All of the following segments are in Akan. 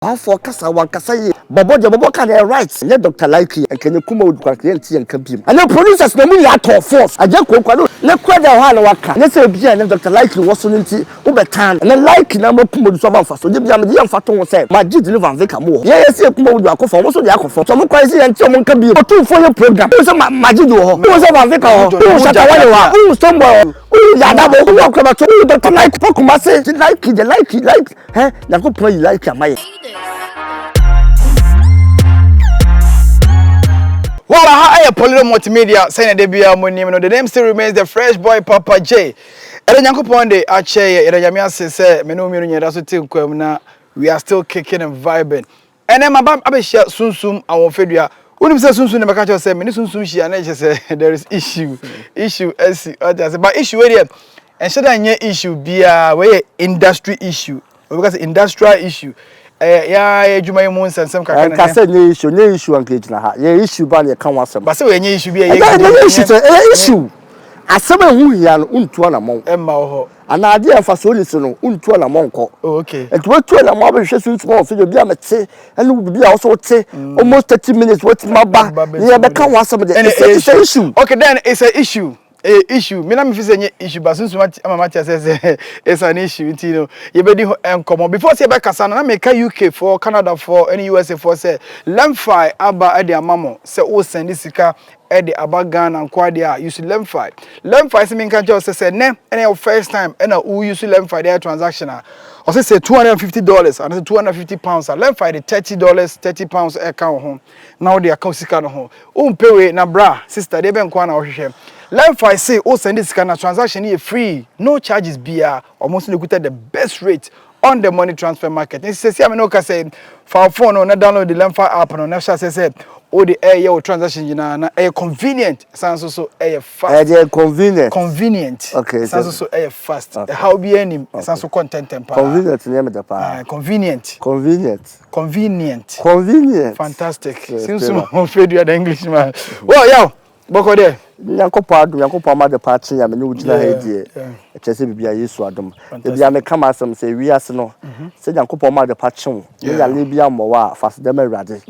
for kasa wan kasa ye bobo can right let Dr. Likey and can Kumawood kwa client and campaign and the producers no me at force I just go kwado le kwada ha na waka let's say bia and Dr. Likey was on nti ubetan and like na mo Kumawood so ban fa so de bia me dey fa to say ma ji deliver veka mo ye say Kumawood akofo mo so dey akofo so mo kwa say nti mo nka bi o tu for your program so ma ji do ho mo so ban veka ho o shata wale wa o stombo o ya da bo o kwa to Dr. Likey pokuma say like na ko play like amaye. Well, I have Poleeno Multimedia saying that the name still remains the Fresh Boy Papa J. And then Ponde Ache, Yamia says, we are still kicking and vibing. And then my bam Abisha Sunsum, our Fedia. When you say Sunsum, the Macacho said, Many Sunsum, she and say there is issue, but issue area. And should I issue be a industry issue because industrial issue. Yeah, Juma Moon and some kind of issue engage na ha. Yeah, issue ba na kan wasem. But say we issue be issue. Asem hu hia no untu na mon. Emma ho. Ana ade afa so ni no untu na mon ko. Oh, okay. Etu tu na mo be hwe so ntimo ofo bi amete. Ene bi a so te almost 30 minutes what maba. Yeah, be kan wasem de. It's an issue. Okay, then it's an issue. Issue. Me na me fi say issue but since mama says it's an issue, you know. You be di come before say be kasa na make UK for Canada for any USA for say Lemfi aba e de amamo say o send sika e de abagan and kwa dia use Lemfi. Lemfi say me kan just say ne any first time and who use Lemfi their transaction or say $250 and £250 Lemfi the £30 account home. Now the account sika no ho. O pay we na bra sister de be nkwa na ohwehwe. Lemfi say, oh, send this kind of transaction here free, no charges BR, almost located the best rate on the money transfer market. And says, I mean, okay, say, for phone or not download the Lemfi app and on Nesha says, oh, the air transaction, you know, air convenient, sounds also air fast. Convenient. Okay. Sounds also air fast. Okay. How be any, sounds also content and convenient, name the power. Convenient. Fantastic. Seems to be afraid you are the Englishman. Well, yo. Boko there. Nyankopɔ ma de party ya me no ugina ha die. E chese bibia Yesu adom. E bia me kama asem se wiase no. Se Nyankopɔ ma de party wo. Ye ya le bia mo wa fast dem awurade.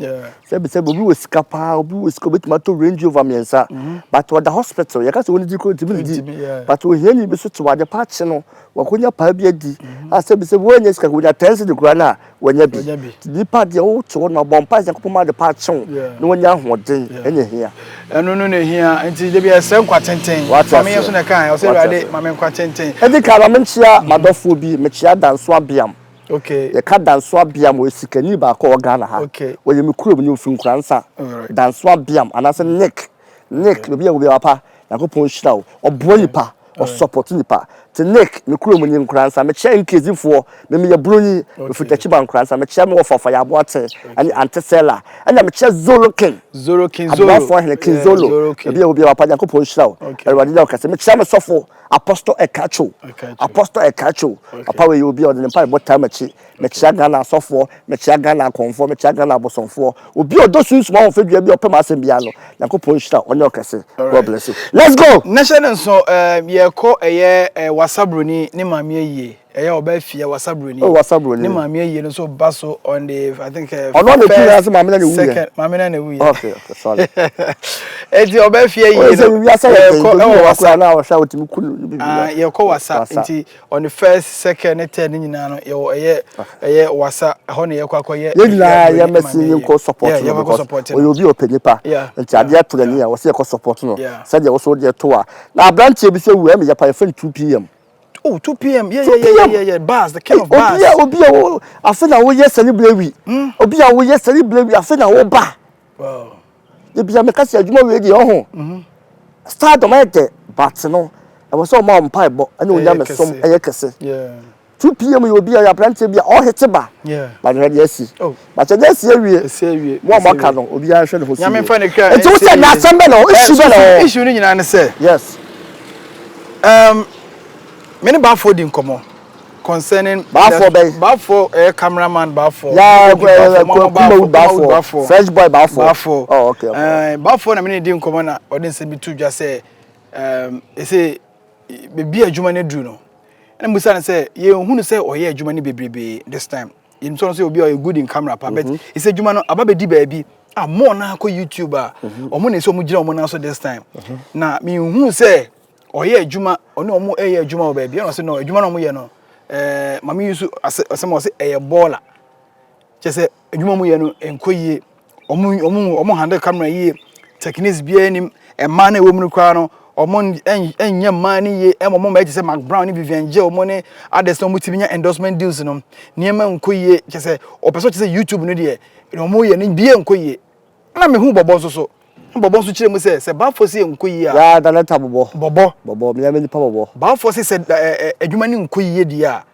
Se bi se bobi wo sika pa, obi wo sika betima to range over miensa. But what the hospital, ye ka se woni di ko tibi di. But wo hia ni bi so to wa de party no. Wakonya pa bia di. Ase bi se wo nya sika ko nya 10 de kura na wonya bi. Di pa de wo to na bompa Nyankopɔ ma de party wo. No wonya hoden enya hia. Eno no ne hia enti de bia se nkwa tenten. Mama yeso na kan, o se rade mama nkwa tenten. Edi ka ma nchia madofo bi, me chia danso abiam. Okay. Ye ka danso abiam o sikani ba ko Ghana ha. Okay. Wo ye me kurom ni ofin kransa. Danso abiam anase Nick obi ya obi apa. Yakopon hira wo. Obo nipa, o support nipa. Te Nick me kurom ni kransa, me chia nkezifo, me ye broni, me fitachi ban kransa, me chia me wo fafa ya boate, ani antesela. Ana me chia Zoro King. Zoro. For King Zolo. Obi apa Yakopon hira wo. Erwadi na okase me chia me sofo Apostle Ekacho. Papa we obi o de npa bo time achi. Me chia Ghana sofo, me chia Ghana konfo, me chia Ghana bosonfo. Obi o do sunsu ma ofedua bi opema asem bia no. Yakopon hira onye okase. God bless you. Let's go. National so ye ko wasabroni ni mame yie. Eya oba fie wasabroni. Oh wasabroni. Ni mame yie no so baso on the I think ono the two as mame na ne wu. Mame na ne wu. Okay, sorry. Eti oba fie yie no. We ko wasa na wa sha otimi kunu. Ye ko wasa enti on the first, second, and third nyina no ye wasa ho ne ye kwakoye. Ye nyina ye mesi ko support no because we obi openipa. Enti ade atorani a wo se ko support no. Say dey wo so dey to a. Na branche bi se wu am ya pa 2 p.m. Oh, 2 p.m. Yeah. Bars, the king of bars. Obi I feel na wo yes celebrate. Obi a wo yes celebrate. I feel na wo ba. Wow. They be make us adwuma we dey ho. Start on it, but no. I was so mom pipe, but I know them some kese. Yeah. 2 p.m. you will be a branch be all hit ba. Yeah. But yes. Oh. But yes we. One more canon. Obi a hwe no ho. Ya me fa ne kra. It was na assemble no. Issue ni nyina ne say. Yes. Many Bafo din komo concerning Bafo cameraman Bafo. Yeah, Kumawood Bafo. Fresh boy Bafo. Oh, okay. Bafo na many din komo na odin se bi tu dwa say e say be adwuma ne dru no. And musa na say ye hunu say oye adwuma ne bebrebe this time. in so say obi good in camera pa but he say juma no aba be di baabi more na ko YouTube omo na so mo gira omo na so this time na me hu say oye adwuma ono omo eye adwuma o baabi no say no adwuma no mo ye no mama yusu asem say eye baller che say adwuma mo ye no enkoyie omo handle camera ye techniques bia nim e man na wo mu kwa no omo enya man ye e mo ma say Mark Brown ni Vivian J omo ne others no mutibinya endorsement deals no niema enkoyie che say opeso che say YouTube no de omo ye ni bia enkoyie na me hu bobo so bobo so kire mu say ba for say enkoyie a ya da leta bobo me nipa bobo ba for say adwuma ni enkoyie di a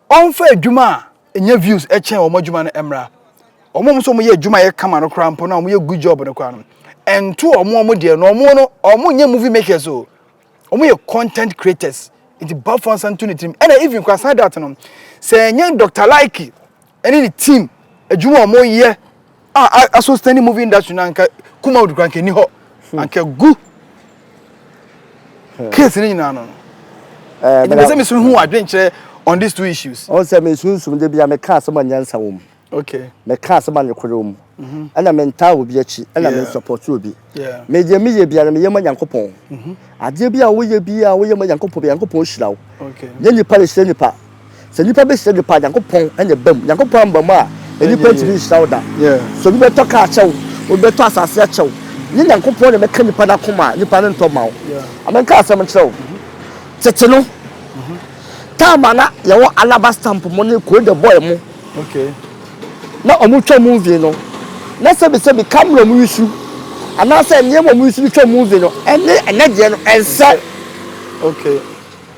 on fa adwuma enya views e chen omo adwuma no emra omo so mo ye adwuma ye kama no krampo na omo ye good job no kwa no ento omo de no omo nye movie makers so omo ye content creators it ba for santu ni team and even kwa side that no say enya Dr. Like any team adwuma omo ye aso standing movie industry na nka Kumawood kwanke ni ho anka gu case ni na no me say me so hu adwenche on these two issues on say me Sunsum de bia me ka so manyansa wo okay me ka so man kwere wo ana mental obi achi ana men support obi me je me ye bia na me ye manyankopon ade bia wo ye ma yankopon bia yankopon hira wo okay ye nipa le hira nipa se nipa be hira nipa yankopon anya bam yankopon bam a nipa tiri hira wo da so bi beto ka achew o beto asase achew ni yankopon le me ka nipa na koma nipa ne nto ma wo amenka asem chew tete no tama na ye wo alaba stamp mo ne ko de boy mo okay na omu twa movie no na se be camera mu issue ana se nyemo mu issue twa movie no ene de no ense okay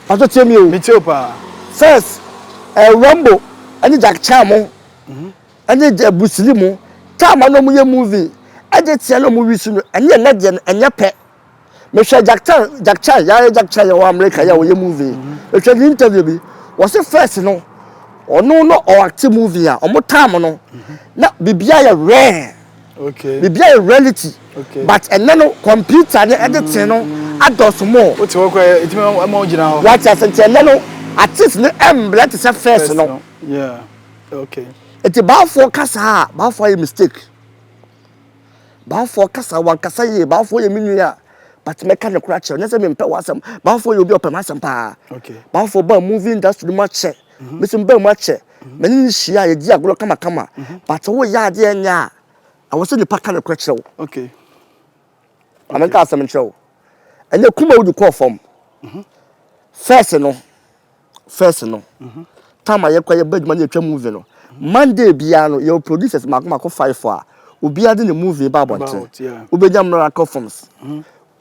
aso temi o me tell pa first Rambo ani Jack Chan mo ani de busili mo tama no mu ye movie ade tie no mu issue no ene de no enye pe me hwe Jack Chan ya wo America ya wo ye movie me hwe interview bi was first no ono no or active movie a omo time no na bibia ya rare okay bibia ya reality okay but no computer ne editing no ados more what you go itime am gina ho what as no artist ne let say first no yeah okay it ba for kasa ba for a mistake ba for kasa wan kasa ye ba for ye minua but me kan kura che ne say me mpe wasam ba for ye obi opem asam pa okay ba for ba movie industry much Mr. Mbe mache mani hia ye di agro kama but wo ya de nya I was in the pack and kwetchew okay amenka asem nchew ene Kumawood call form first no time ye kwaye badman ye twa movie no Monday bia no your producers makoma 5 for obi ade ne movie ba bonte ubenya miracle forms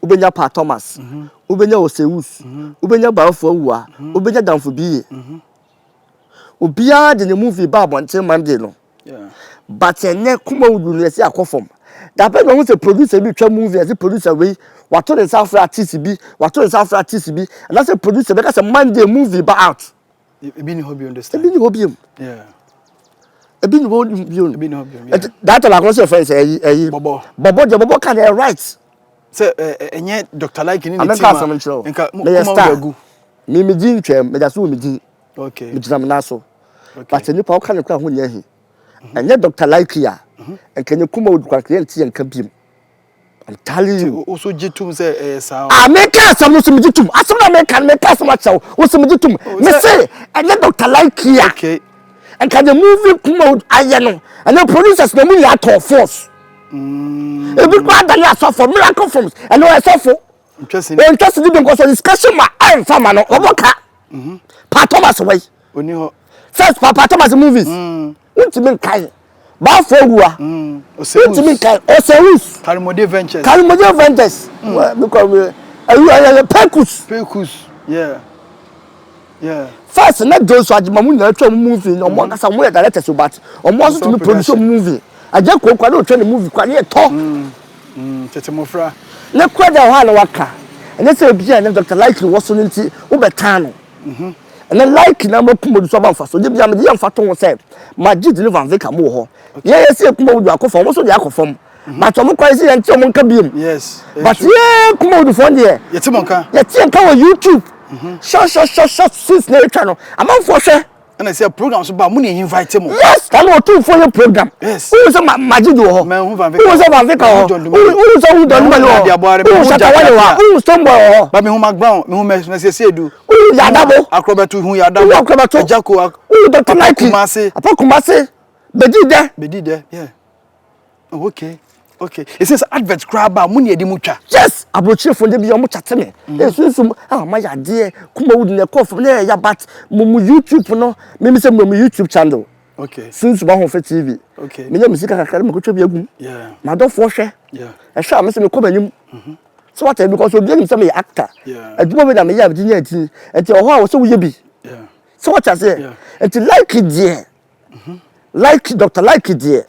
ubenya Pa Thomas ubenya Osewus ubenya Baafo Awua ubenya Danfo Biye Obia de movie ba bonte Monday no but ene Kumawood no se akofom that person who say producer bi twa movie as a producer we wato the South artist bi and as a producer because a Monday movie ba out ebi ni hobby understand ebi ni hobby yeah ebi ni hobby that all I can say friends bobo can right say enye Dr. Like ni team nka Kumawood me din twem me da so me din okay me dinam na so but nipa o kan kwa ho nya hi enye Dr. Like ya enkenye Kumawood kwa client yen ka biem I'm telling you also jitum say sao make asam no so me jitum asam na make asam achaw wo so me jitum me say enye Dr. Like ya okay enkenye movie Kumawood aye no and the producers no mu ya to force ebi kwa da ya so for miracle films and no so for interesting because of discussion ma I fama no oboka Pa Thomas way oni ho first Pa Thomas movies ultimate kai Baafo Awua ultimate kai Osewus Karimode Ventures because Pekus yeah first na those ajimamu na atwa movie no mo kasa mo ya director so but omo also to me produce movie aja ko kwa no twa movie kwa ne to tete mofra na kwada ho ala waka ene se bia na Dr. Like was no nti wo betano and then like na mo Kumawood so ba mfa so je bia me de mfa to ho say magid ne van veka mo ho ye se Kumawood akofo mo so de akofo but omo kwa se ye nti omo nka biem yes but ye Kumawood fo de yeti monka ye ti nka wo YouTube short since na etwa no amanfo hwe And I say program so ba money invite him. Yes, can we do for your program? Yes. Who is Majido? Man, who is a Vaveka? Who is a Udon? Who is Shatawa? Who is Tombo? But me who background, me who me do. Who Yadabo? Acrobato who Yadabo? Acrobato. Jacko. Who Dr. Nike? Apokumase. Bedide there. Yeah. Oh, okay. Okay. It says advert grab money edi mucha. Yes, abrochi for dey be omo chat me. Sunsum my idea Kumawood na call from there ya but mumu YouTube no me say mumu YouTube channel. Okay. Sunsum ahofo TV. Okay. Me nya music kakra me kotwa bi agum. Yeah. Ma dofo hwe. Yeah. E hwe am say me ko banyum. So what because obi am say me actor. Yeah. Aduma be na me ya bi nya ati. Enti oho a wo say wo ye bi. Yeah. So what I say? Yeah. Enti like it there. Like Dr. Like it there.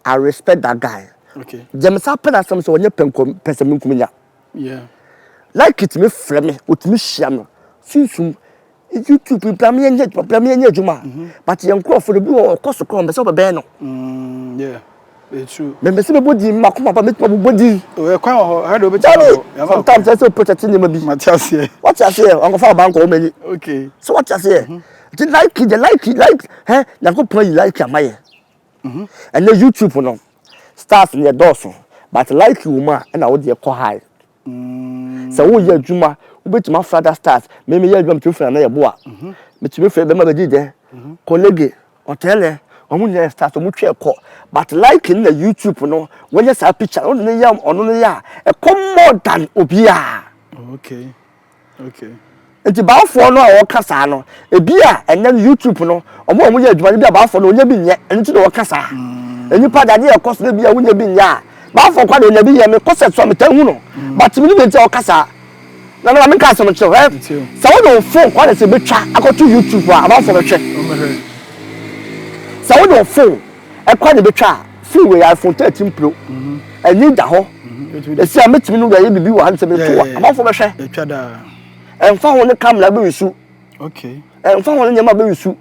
I respect that guy. Okay. Jamesa pena some so onye penkom pese me nkunya. Yeah. Like it me frame me, utimi hia no. Sunsum YouTube plan me nye adwuma. But yen crofo bi wo koso kro me se obebe no. Yeah. It's true. Me se be bodi makoma pa me bodi. Oh, kwan ho, how do we sometimes I say protect ni ma bi. Matias here. What you say? On go fa bank o mani. Okay. So what you say? The like na go play like amaye. And the YouTube no stars in the doors but like you ma na wo de ko high so wo ye adwuma wo betima father stars me ye adwuma to fira na ye bo a me timi fira be ma be de colleague hotel omu ne stars omu twa ko but like in the YouTube no when you say picture on ne yam ono ne ya e come more than obia. Okay. Okay. Enti baafo no a wo kasa no ebia enen YouTube no omo ye adwuma bia baafo no onya bi nye enti no wo kasa enipa dade e koso na bia wonya bi nya baafo kwa de na bi ye me koso so me tan hu no but me ni enti wo kasa na me kasa no cho so wo no phone kwa de se betwa akoto YouTube a baafo be hwe so wo no phone e kwa de betwa phone we iPhone 13 Pro eni da ho e si a metimi no ye bibi wa han se me to baafo be hwe etwa da emfa ho ne camera be wisu. Okay. Emfa ho ne nyama be wisu.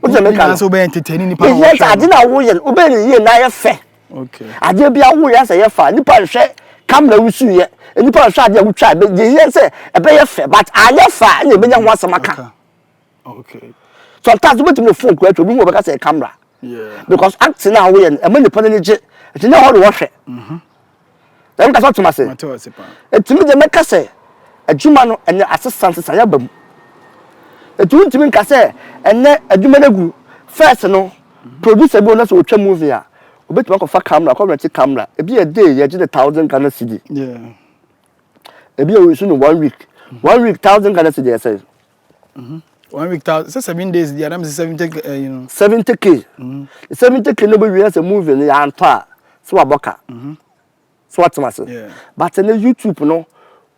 O je me kan so be entertain ni pa wo. Yes, ade na wo ye, o be ni ye na ye fe. Okay. Ade bia wo ye se ye fa, ni pa hwe camera wisu ye. Ni pa hwe ade wo twa be ye se e be ye fe, but anye fa na be nya ho asamaka. Okay. Sometimes we to phone kwatro bi wo be ka say camera. Yeah. Because acting na wo ye, e ma ni pa ni je. Ati na ho do wo hwe. Dem ka so tuma se. Mato se pa. Etimi je me ka say adwuma no ene assistant saya bam etumi nka se ene adwuma negu first no producer bi ona so otwa movie a obetuma ko fa camera ko rent camera ebi a day ye gide 1000 Ghana cedi Yeah. ebi we so no 1 week 1000 Ghana cedi say 1 week 7 days the adam 70 you know 70k 70k no be we as a movie no ya anto so aboka so what must yeah but in YouTube no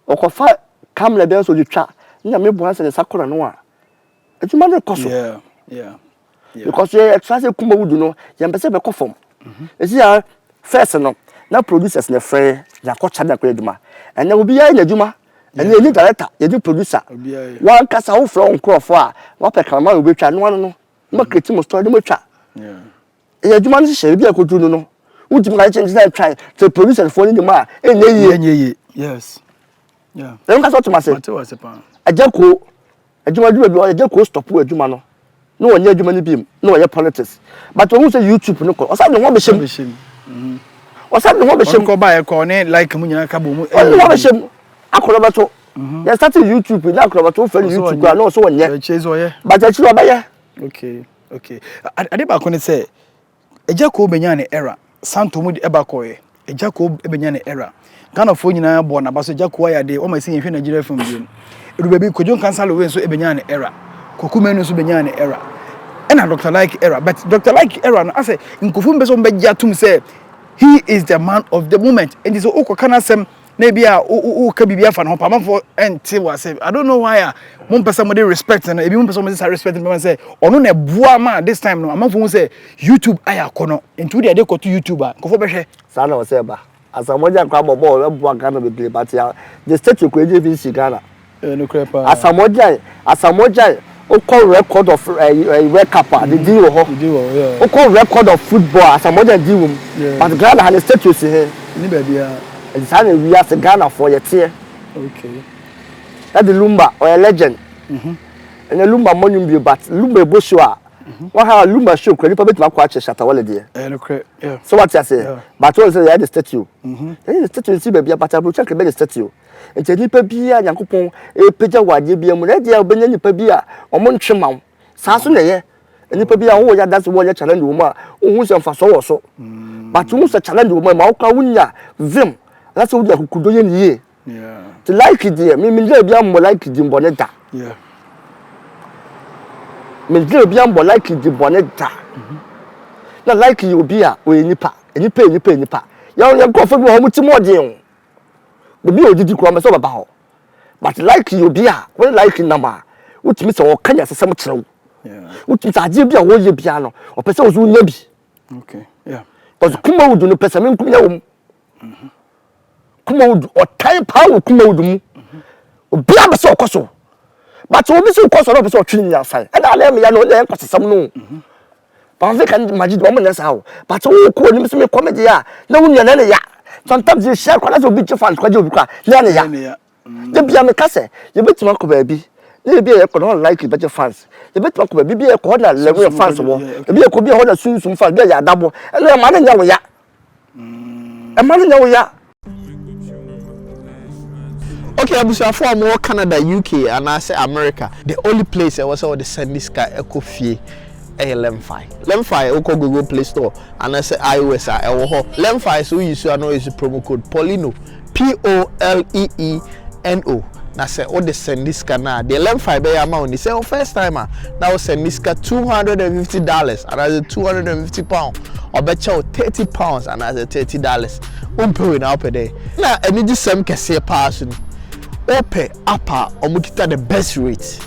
okofa camera be so ditwa na me bo anse ne sakora no a adwuma no koso yeah because you exercise Kumawood no you be say be kofom esi ya first no na producers ne frɛ ya ko chada ko adwuma and na obi ya na adwuma and you need director you need producer one kasa wo frɛ onkrofo a wo pe camera obi twa no no ma create mo story mo twa ya adwuma no hye bi akodu no utim ka change that try to producer for ni ma enye yes yeah dem ka so to mase ajako adwuma bi ajako stop adwuma no no wonye adwuma ni bim no wonye politics but won say YouTube no ko osa de ho be shem osa de ho be shem ko ba e ko ne like mu nyina ka bo mu e ho be shem akoro bato ya start YouTube na akoro bato for YouTube na so wonye but actually obaye okay ade ba ko ne say ajako benya ne era santo mu de eba ko ye ajako benya ne era Ghana fo nyina bo na ba so jako ya de o ma sin hwe Nigeria fam bi rubabi kojon kansalo we so ebenya ne era kokumenu so benya ne era ena Dr. Like era but Dr. Like era no ase nkofu mbe so mbegya tum say he is the man of the moment and so okokana sem na bia o ka bibia fa no pamafo enti wase I don't know why mo mpesa mo dey respect na ebi mo mpesa mo dey respect me say ono na bua ma this time no amafo mo say YouTube aya kono enti we dey koto YouTube a nkofo behwe sa na wase ba asamoja kwa bobo we bua Ghana be play but ya the state ko eje fi Ghana no crepa asamoja o call record of World Cup the deal ho o call record of football asamoja deal but Ghana has status here ni ba bia and say we are Ghana for your tier okay that the Lumba or a legend and a lumba money but lumba bushwa. What how lumba show credit for my quite shatter holiday. Yeah. So what I say? But also the statue. The statue see baby, but I will check the statue. And tell you, Pabia, Yankupon, a picture what you be a monadia, Benny Pabia, or Monchimau. Sassune, and the Pabia, oh, that's what you challenge woman, who's on for so. But who's a challenge woman, Mauka Wunya, Vim. That's all you could do in ye. Yeah. To like it, dear, mean there more like it in Bonetta. Yeah. Mean there be more like it in Bonetta. Not like you be a way nipa, and you pay nipa. Young go for much more deal. The bill did you come as about. But like you be a, well, like in number, which Miss or Kenya some true. Yeah. Which is a jibia or your piano, or person who maybe. Okay. Yeah. But Kumawood do no person Kumawood. Kumawood or time power Kumawood. Be a so coso. But so be so coso of so training outside. And I let me know there was some no. But I can imagine woman as how. But oh, call him some comedy. No one ya. Sometimes you share quite a bit of fun. Quite a ya. The be a casse. You bet to baby. There be a could like it better fans. The bet to be a corner level of fans. The be a could be on a Sunsum for a double. And a man in ya. A man in ya. Okay, abusuafo more Canada, UK, and I say America. The only place I was all the send this guy Echo Fee Lemfi. Lemfi Oko Google Play Store and I say iOS Lemfi so you know is the promo code Poleeno Poleeno. Now say all the send this now. The Lemfi be amount. They say first timer now send this $250 and I say £250 or bet you £30 and I say $30. Pay now per day. Now any just some can say person. Ope upper or mukita the best rate.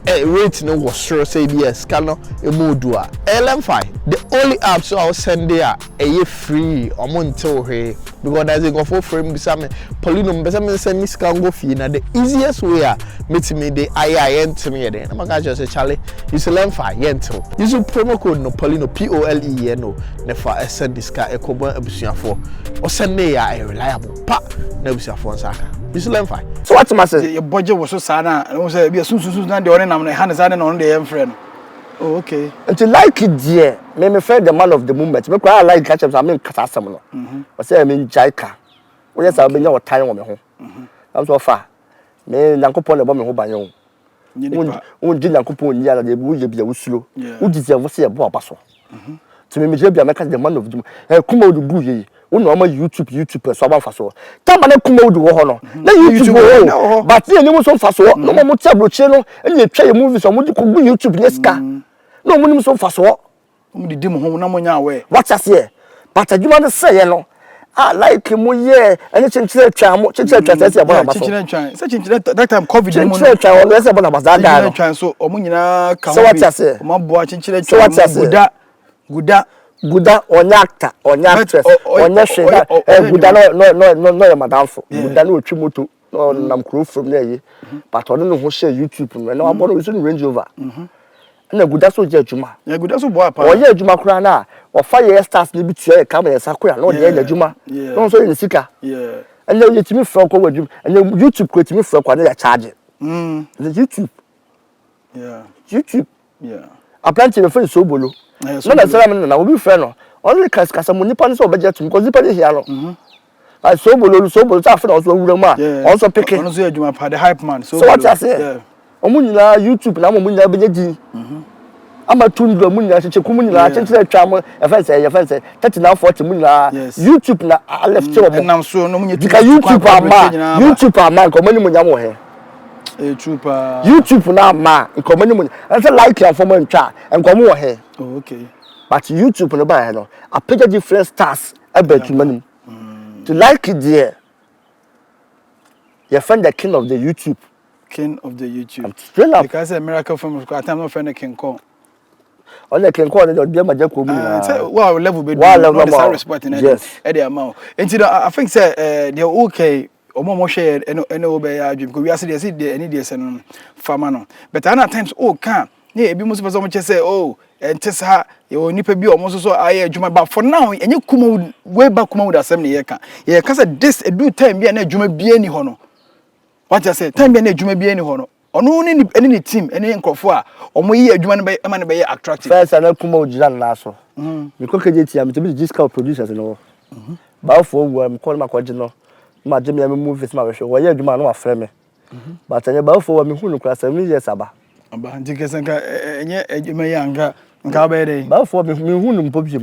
Rate no was sure say yes, cano a modua. LM5, the only app so I'll send there a year free or monto hey because there's a go for frame besame Poleeno besame send me scan go fee na the easiest way meet me the enter me there. I'm gonna just say Charlie, use LM5 yento. Use promo code no Poleeno Poleeno never send this car a cobo abusuafo or send me a reliable pa na abusuafo nsaka. Use LM5. So what's my say? Your budget was so sad and was a be a soon the order and hands on the friend. Oh, okay. And to like it, dear, may me friend the man of the moment. Because I like catch up, I mean, Catasam. I say, I mean, Jaika. Well, yes, I'll be no time on my home. I'm so far. May Uncle Paul about me home by you. Won't do Uncle Paul, yeah, they would be a slow. Who deserve to see a boy passo. To me, maybe I'm the man of the Kumawood Bouye. Oh no, I'm a YouTube, so I'm fast. Tell me, Kumawood honor. Then YouTube, but then you was so fast. No more tablet channel, and you try movies on what you could be YouTube, yes, car. No one so fast. The demo home, no one away. What's us here? But I do want to say, you know, I like him, yeah, and it's in church, I'm watching church, such that time COVID, so what's us here? My boy, chinchilla, So what's us here? Guda on actor on actress on nation Guda no madam for Guda no chimuto no nam crew from there but on no share YouTube no I'm going to Range Rover and Guda so jejuma yeah Guda so boy pa o ye juma kura na o fire stars ni bitua e camera sakura no dey juma no so in sika yeah and you timi from ko wadum and YouTube ko timi from ko na ya charge the YouTube yeah apparently the phone so bolo no na say na obi friend no only kasa mo nipa no so budget because nipa dey here no so bolo ta friend also wura ma also pick on so adwuma pa the hype man so what I say omo nyina YouTube na omo nyina be di ama tundro mu nyina cheche kumu nyina cheche twa mo e fa say 3940 mu nyina YouTube na left che omo nam so no mu nyina YouTube ama ko mani mu nyamo he YouTube na ma ko mani mu and say like and for man twa and ko mo he oh okay but YouTube no ba he no a page different stars about mani to like it there you find the king of the YouTube because a miracle from I'm not friend King Kong. On the King Kong, there be a well level be respect in any amount. And I think say they're okay. Omo share and obey our dream. Because we are see any days and farmer no. But other times can yeah be most of us say oh and test her you nipa bi almost so aye adwuma but for now and you Kumawood way back Kumawood assembly here can yeah cause this do time be na adwuma bi ani ho no what I say time be na adwuma bi ani ho no ono ni team ene nkofo a omo yi adwuma no be ema no be attractive first ana Kumawood jiran na so because KJT am to be discount producers no ba for wo am call ma kwaje no ma je me movies ma hwe wo ye adwuma no wa frɛ me but anya ba for wo me hu no kra 7 years aba ndike nka enye adwuma ya nka ba dey ba for me hu no mpo biem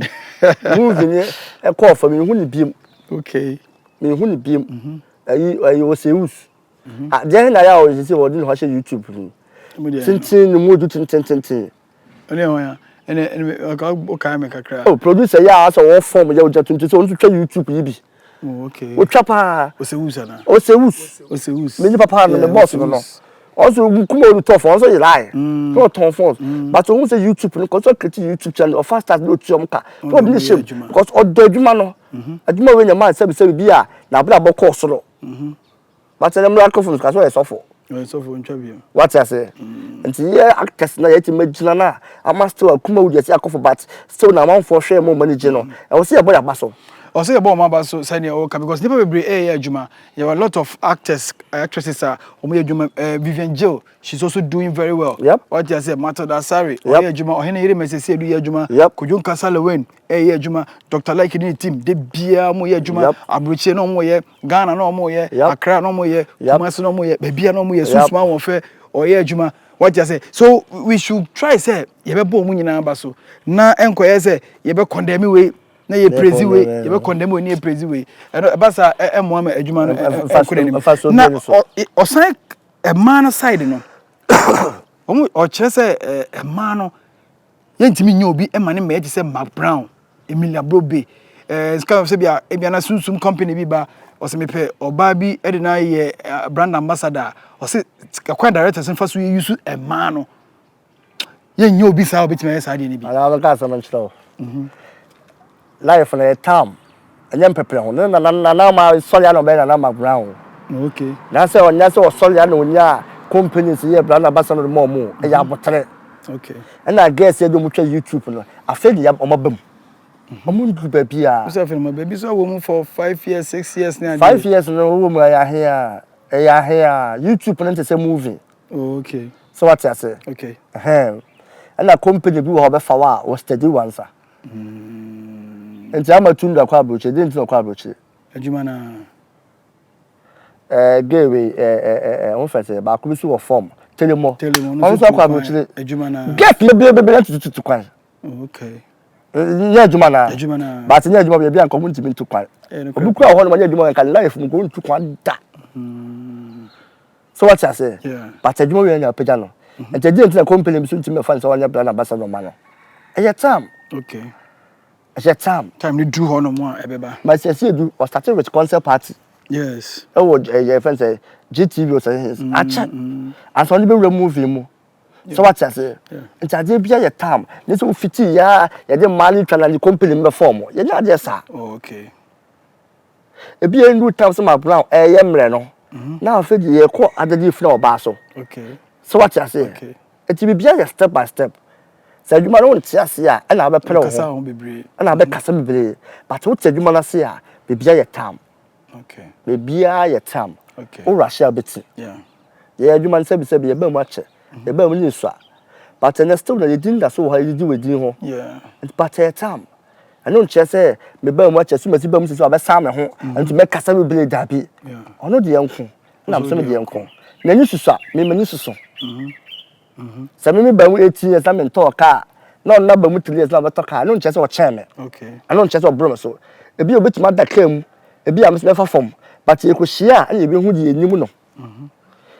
movie ni e call for me hu ni biem okay me hu ni biem ayi wo seus je na ya o se wo din ho hye YouTube ni tintin ni modu tintin ole ho ya ene ka me kakra oh producer ya aso wo form ya o ja tintin so on twa YouTube yi bi okay o twa pa o seus ana o seus me ni papa no me boss no also Kumawood tough also you lie no ton phones but who say YouTube no cause create YouTube channel or fast start no tuom ka to be shame because odadwuma no adwuma we nyama say bi a na bra bo course no but them microphones cause we suffer ntwa bi what I say nti yeah actors na yet imagine na am still Kumawood yet akofo but still na man for share more manage no I will say about abaso or say about my so senior okay because never be adwuma there were a lot of actresses omo adwuma Vivian Jill she's also doing very well yep what you say Mato Dasari omo adwuma ohene yire mesese do adwuma Kujun Kasalawen adwuma Dr. Like ni team de bia mo adwuma abroche no mo ye Ghana no mo ye Accra no mo ye Kumasi no mo ye bia no mo ye Susuma won fe adwuma what you say so we should try say ye be bo mu nyina ba so na enkoye say ye be condemn we na ye praise we ye be condemn we na praise we basa emo ama adwuma no na osan e man side no o chere say e man no ye ntimi nya obi e man me je say Mark Brown Emilia Brobe ska say bia na Sunsum company bi ba o se me pe oba bi e de na ye brand ambassador o se kwa directors nfa so ye use e man no ye nya obi sa obetime ye sa de ni bi ala ka sa man chiro life na time anyam pepre ho na ma sorry no be na Mark Brown okay na say onya say o sorry na onya companies ye brand ambassador mo e ya botre okay and I guess you don't watch YouTube no after the omabam omundu ba bia so after my baby so wo mu for 5 years 6 years na 5 years no wo mu ya here YouTube no say movie okay so what I say okay and a company bi wo be fa wa was steady once enti amatunda kwa abroche didn't no kwa abroche adwuma na gewe won fa say ba ko bi so form telemo on so kwa abroche adwuma na get le tutu kwan okay yeah adwuma na but nya adwuma bia nko ntimi ntu kwan obi kwa ho no nya adwuma kan life mu ko ntu kwan da so what I say but adwuma we nya pega no enti dey na company bi so ntimi fa so nya brand ambassador ma no time okay time ni do ho no mo a ebeba but say do or started with concert party yes your friend say GTV or say acha and so be movie mu so what I say enti ade bia your time ni so fiti ya dey mali twana the company me form ya nya dey sa okay e bia ndu time so Mark Brown ye mre no na afa di ye ko adadi fina oba so okay so what I say okay enti bia ya step by step say adwuma no ntia ase a na be pere ho kasa ho bebre na be kasa bebre but what adwuma na se a be bia your time okay be bia your time okay o Russia beti ye adwuma nse bi se be ye ba mu ache ye ba mu ni so but na still na din da so ha yi di wedin ho but your time I don't say me ba mu ache so ma si ba mu se so be sa me ho enti me kasa bebre da bi ono de yanko na am so me de yanko na ni suso me mani suso Sami ba mu 18 years am talk car. No na ba mu 3 years na ba talk car. No nche se o cheme. Okay. I no nche se o bro so. Ebi obetima da kam. Ebi am se be fa form. But ye ko hia and ye be hu di enim no.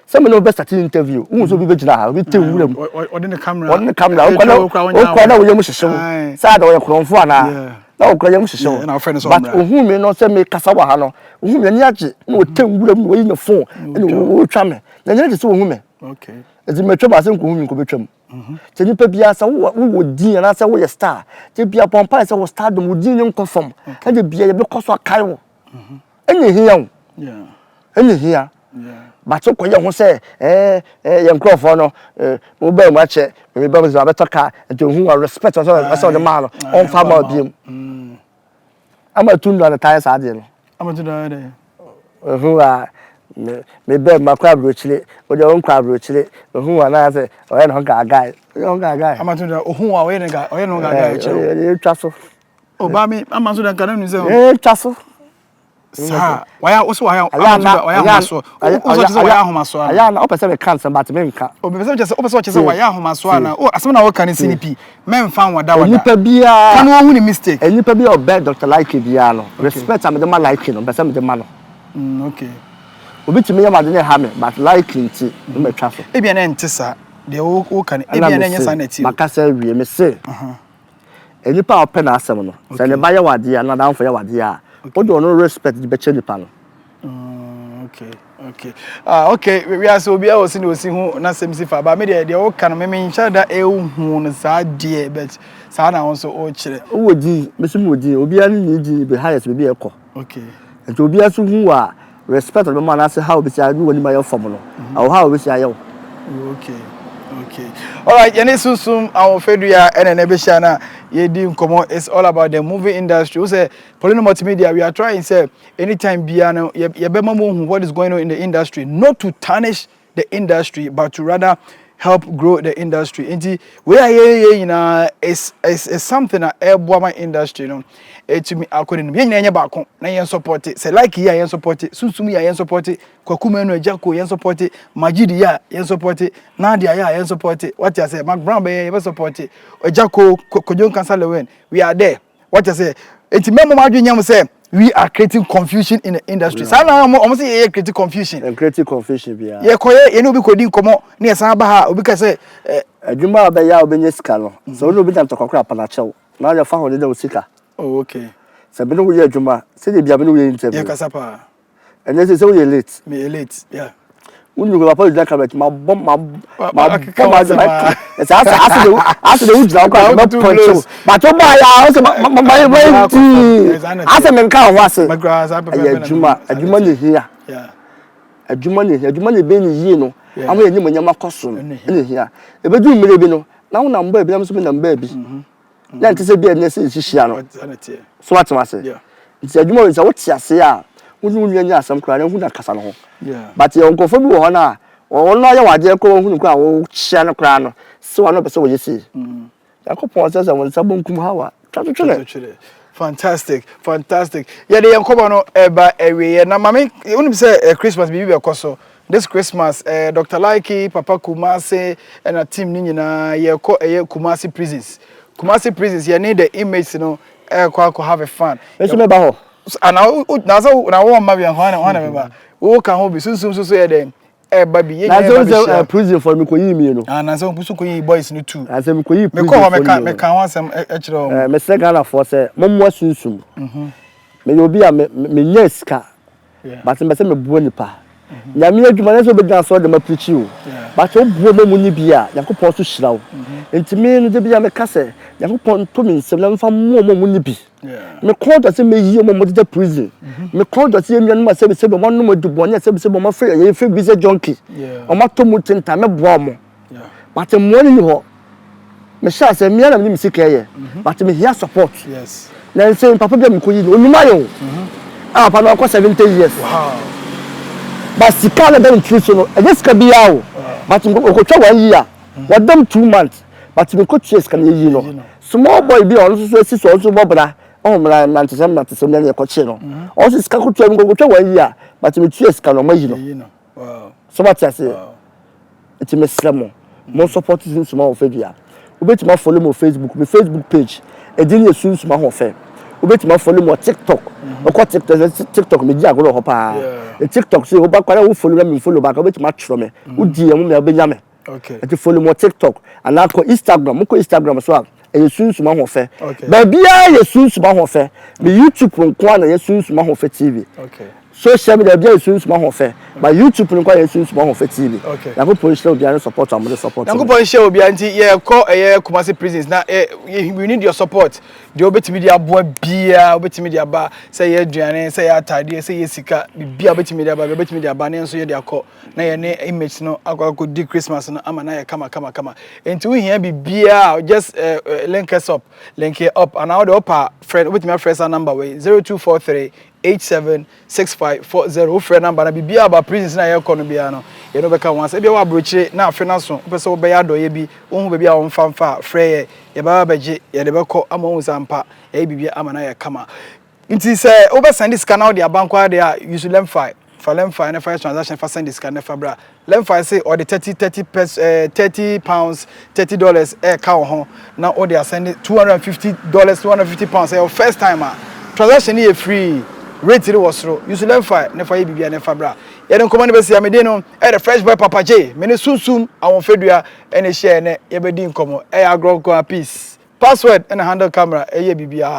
Sami no be start interview. Hu so bi be gina ha. Bi te wura mu. Odi the camera. O kwa na wo ye mu hyehyem. Sa da wo ye kronfo ana. Na wo kwa ye mu hyehyem. Na friend so but ohu me no se me kasa wa ha no. Ohu me ni age na o te wura mu wo yi no phone. Na wo twa me. Na nya de se ohu me. Okay. Ezi metwe ba se nko hu mi nko betwam. Te nipa bia sa wo din na sa wo ye star. Te bia pompa sa wo star dom wo din nko fam. Ka de bia ye be koso akai wo. Enye hia wo. Enye hia. Ba to ko ye ho se ye nkrofo no wo ba mu ache me ba mu za betoka to hu wa respect so the man on farmer biem. Ama tunda na tire sa de no. Ama tunda de. Hu wa me be ma kwa brochile o de won kwa brochile ohun wa na say o ye no gaga amatu da ohun wa o ye no gaga e che e twa so o ba mi amatu da kan nu say e twa so sa waya o so waya amatu da waya homaso o so waya homaso aya na o pese me kan but me nka o be pese waya homaso na o asem na wo kan CNP men fan wada nipa bia kan wo hu ni mistake nipa bia o be Dr. Like bia no respect am de ma like no pese me de ma no okay obi timi ya madene ha me but like nti me twa so e bia na ntisa de wo kan e bia na nya sa na ti makasa wie me se enipa o pe na asem no se ne ba ya wade ya na dan fo ya wade ya o do no respect di be che nipa no okay we are so bia o si hu na sem si fa ba me de wo kan me ncha da e hu no sa de but sa na won so o kire o wodi me se mo di obi an ni di be highest be e ko okay and obi aso hu wa respect of the man as how be say you woni ma your form no or how be say you okay all right yene Sunsum our fedua ene be sha na ye di nkomo is all about the movie industry we say Poleeno Multimedia we are trying say anytime bia no ye be mamu what is going on in the industry not to tarnish the industry but to rather help grow the industry enti we are here is something that ebo my industry no to me according to me baako na yen support it say like here yen support it Sunsum ya yen support it Kumawood Ejako yen support it Majidi ya yen support it Nadia ya yen support it what you say Mark Brown be yen support it Ejako Kojon Kansalewen we are there what you say enti memo madwenya say we are creating confusion in the industry say na almost say creating confusion and creating confusion bia ye koye ye no bi kodi nkomo na ye san ba ha obi ka say adwuma ba ya obenye sika no so no bi dan to kokora panachew na ya fa ho de sika oh okay se be no we adwuma se de bia be no we interview ye kasa pa and they say we late me late yeah unu go papa da kabet ma asa de ujira ko ma poncho but to ba ya so ma asa men ka ho ase adwuma ne hia yeah adwuma ne be ni yi no am ye nyima nyama koso no ne hia e be du mmire bi no na wo na mba bi na so me na mba bi na ntse bi na se hihia no so what ma say nti adwuma we say wo ti ase a wonu nya asam kra na hu na kasa no ho but ye onkofo bi wo ho na wo no ya wade ko hu nkra wo chia no kra no so no be so wo yesi yakopon say won sabonkum hawa twetwe fantastic yeah the yankoba no eba ewe na mama unu be say Christmas bi be koso this Christmas Dr. Like Papa Kumase and a team ni nyina ye ko Kumasi prisons you need the image no ko have a fun so me ba ho and na wo ma bi ho na me ba wo kan ho bi Sunsum so ye dem ba bi ye na prison for me ko yi mi no na so pusu ko yi boys no too na so me ko yi prison me ko me kan ho asem e kire o me se Ghana for say mommo Sunsum me obi a me nyeska but me se me buo nipa ya me adwuma na so be dan so de ma preach o but o buo mo ni bia yakopon so hirawo enti me no de bia me ka se yakopon to me nsem na mfa mo ni bi me ko do se me yi mo de prison me ko do se emi no ma se mo no du bo nya se mo ma fe ye fe bi se junkie o ma to mu tinta me bo mo but mo ni ho me sha se me na me sika ye but me here support yes na say papa be me ko yi no onuma yo pa no ko 70 years wow but sika na dem true no e just ka bia o but me ko twa 1 year what them 2 months but me ko twa sika na yi no small boy bi on so si so bobra on mra na ntesem na ye ko chi no on so sika ko twa me ko twa 1 year but me twa sika no ma yi no wow so what you say it me slamo mo support Sunsum on Fedua obeti ma follow me Facebook me Facebook page e din ye Sunsum on fe obeti ma follow me TikTok o TikTok me di agoro ho pa TikTok say o ba kwara wo follow me follow back obeti ma tro me udi e mo me obenya me okay e follow me TikTok and na ko Instagram mo ko Instagram so e Sunsum on fe ba bia ye Sunsum on fe me YouTube nko na ye Sunsum on fe TV okay social media bia Sunsum on fe but YouTube nko ye Sunsum on fe TV ya go police show bia support am dey support ya go police show bia nti ye ko Kumasi prisons na we need your support the Multimedia boy bia Multimedia ba say ye aduane say ye atade say ye sika bia Multimedia ba Multimedia ba ne so ye de akọ na ye ne image no akọ di Christmas no ama na ye kama enti we here bia just link us up link it up and how the upper friend with my friends number way 0243 0876540 wo frɛ number na bibia aba prisons na yɛ kɔ no bia no ye no bɛka wansa bia wa brochire na afe na so pɛ sɛ wo bɛyɛ adɔyɛ bi wo hu bia wo mfa frɛ ye ye ba bɛgye ye de bɛkɔ ama wo sampa ye bibia ama na yɛ kama nti sɛ wo bɛ send this canal de abankwa de a you should learn five for learn five na five transaction for send this canal for bra learn five say or the 30 pounds $30 ka ho na or they are sending $250 £250 your first time transaction is free rate it was through you should learn five na for you bibia na for bra ye den command be say me dey no the fresh boy Papa J me ne Sunsum awon fedua e ne share ne ye be di nkomo agro ko peace password and handle camera ye bibia